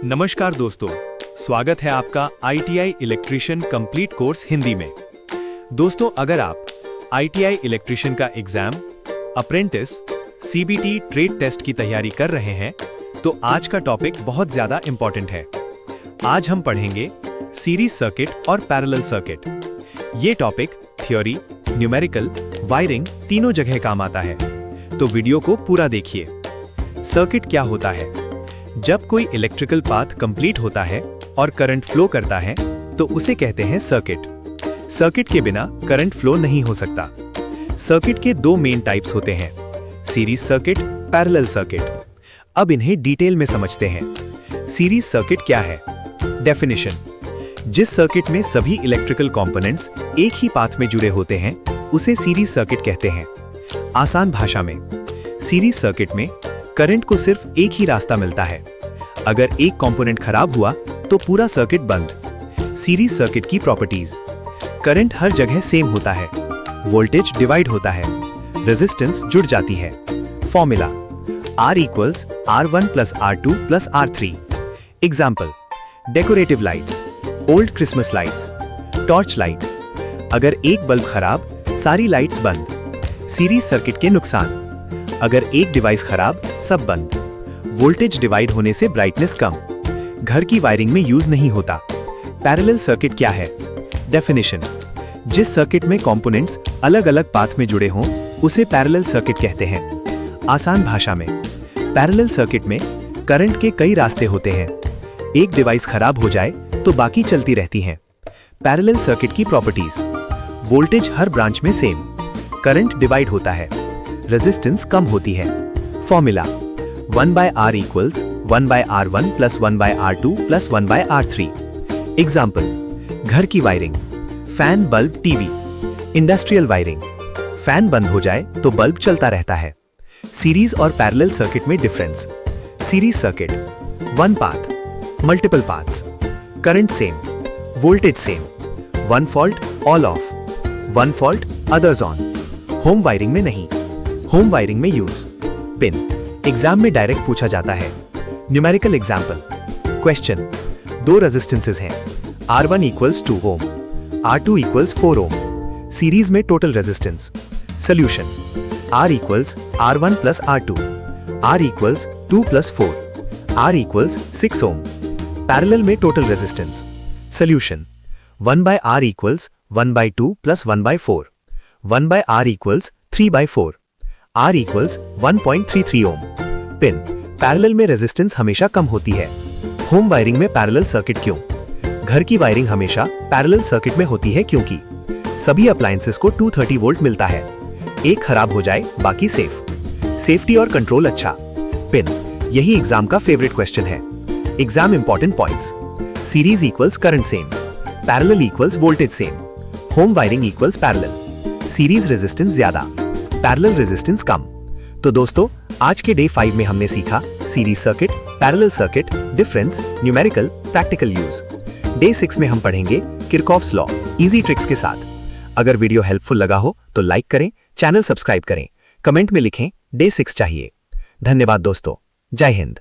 नमस्कार दोस्तों, स्वागत है आपका ITI electrician complete course Hindi में। दोस्तों, अगर आप ITI इलेक्ट्रीशियन का exam, apprentice, CBT trade test की तैयारी कर रहे हैं तो आज का टॉपिक बहुत ज्यादा इंपॉर्टेंट है। आज हम पढ़ेंगे सीरीज सर्किट और पैरेलल सर्किट। ये टॉपिक थ्योरी, न्यूमेरिकल, वायरिंग तीनों जगह काम आता है, तो वीडियो को पूरा देखिए। सर्किट क्या होता है? जब कोई इलेक्ट्रिकल पाथ कंप्लीट होता है और करंट फ्लो करता है तो उसे कहते हैं सर्किट। सर्किट के बिना करंट फ्लो नहीं हो सकता। सर्किट के दो मेन टाइप्स होते हैं, सीरीज सर्किट, पैरेलल सर्किट। अब इन्हें डिटेल में समझते हैं। सीरीज सर्किट क्या है? डेफिनेशन: जिस सर्किट में सभी इलेक्ट्रिकल कंपोनेंट्स एक ही पाथ में जुड़े होते हैं उसे सीरीज सर्किट कहते हैं। आसान भाषा में, सीरीज सर्किट में करंट को सिर्फ एक ही रास्ता मिलता है। अगर एक कंपोनेंट खराब हुआ तो पूरा सर्किट बंद। सीरीज सर्किट की प्रॉपर्टीज: करंट हर जगह सेम होता है, वोल्टेज डिवाइड होता है, रेजिस्टेंस जुड़ जाती है। Formula: R equals R1 plus R2 plus R3। Example: decorative lights, old Christmas lights, torch light. अगर एक बल्ब खराब, सारी लाइट्स बंद। सीरीज सर्किट के नुकसान: अगर एक डिवाइस खराब, सब बंद। वोल्टेज डिवाइड होने से ब्राइटनेस कम। घर की वायरिंग में यूज नहीं होता। पैरेलल सर्किट क्या है? डेफिनेशन: जिस सर्किट में कंपोनेंट्स अलग अलग पाथ में जुड़े हों उसे पैरेलल सर्किट कहते हैं। आसान भाषा में, पैरेलल सर्किट में करंट के कई रास्ते होते हैं। एक डिवाइस खराब हो जाए तो बाकी चलती रहती हैं। पैरेलल सर्किट की प्रॉपर्टीज: वोल्टेज हर ब्रांच में सेम, करंट डिवाइड होता है, रेजिस्टेंस कम होती है। Formula: 1/R equals 1/R1 plus 1/R2 plus 1/R3। Example: घर की wiring, fan, bulb, TV. Industrial wiring, fan बंद हो जाए तो बल्ब चलता रहता है। सीरीज और पैरेलल सर्किट में difference: series circuit, one path, multiple paths, current same, voltage same, one fault all of, one fault others on. Home wiring में नहीं, होम वायरिंग में यूज। पिन: एग्जाम में डायरेक्ट पूछा जाता है। न्यूमेरिकल एग्जाम्पल: क्वेश्चन: दो resistances हैं, R1 equals 2 ओम, R2 equals 4 ओम। Series में total resistance. Solution: R equals R1 plus R2, R equals 2 plus 4, R equals 6 ओम। पैरेलल में total resistance. Solution: 1/R equals 1/2 plus 1/4, 1/R equals 3/4, R equals 1.33 ओम। Pin: parallel में resistance हमेशा कम होती है। Home wiring में parallel circuit क्यों? घर की wiring हमेशा पैरेलल सर्किट में होती है क्योंकि सभी अप्लायंसेस को 230 वोल्ट मिलता है। एक खराब हो जाए बाकी सेफ। सेफ्टी और कंट्रोल अच्छा। पिन: यही एग्जाम का फेवरेट क्वेश्चन है। Exam important points: series equals current same, parallel equals voltage same, home wiring equals parallel, series resistance ज्यादा, पैरेलल रेजिस्टेंस कम। तो दोस्तों, आज के डे 5 में हमने सीखा series circuit, parallel circuit, difference, numerical, practical use. Day 6 में हम पढ़ेंगे किरचॉफ्स लॉ इजी ट्रिक्स के साथ। अगर वीडियो हेल्पफुल लगा हो तो लाइक करें, चैनल सब्सक्राइब करें, कमेंट में लिखें डे 6 चाहिए। धन्यवाद दोस्तों, जय हिंद।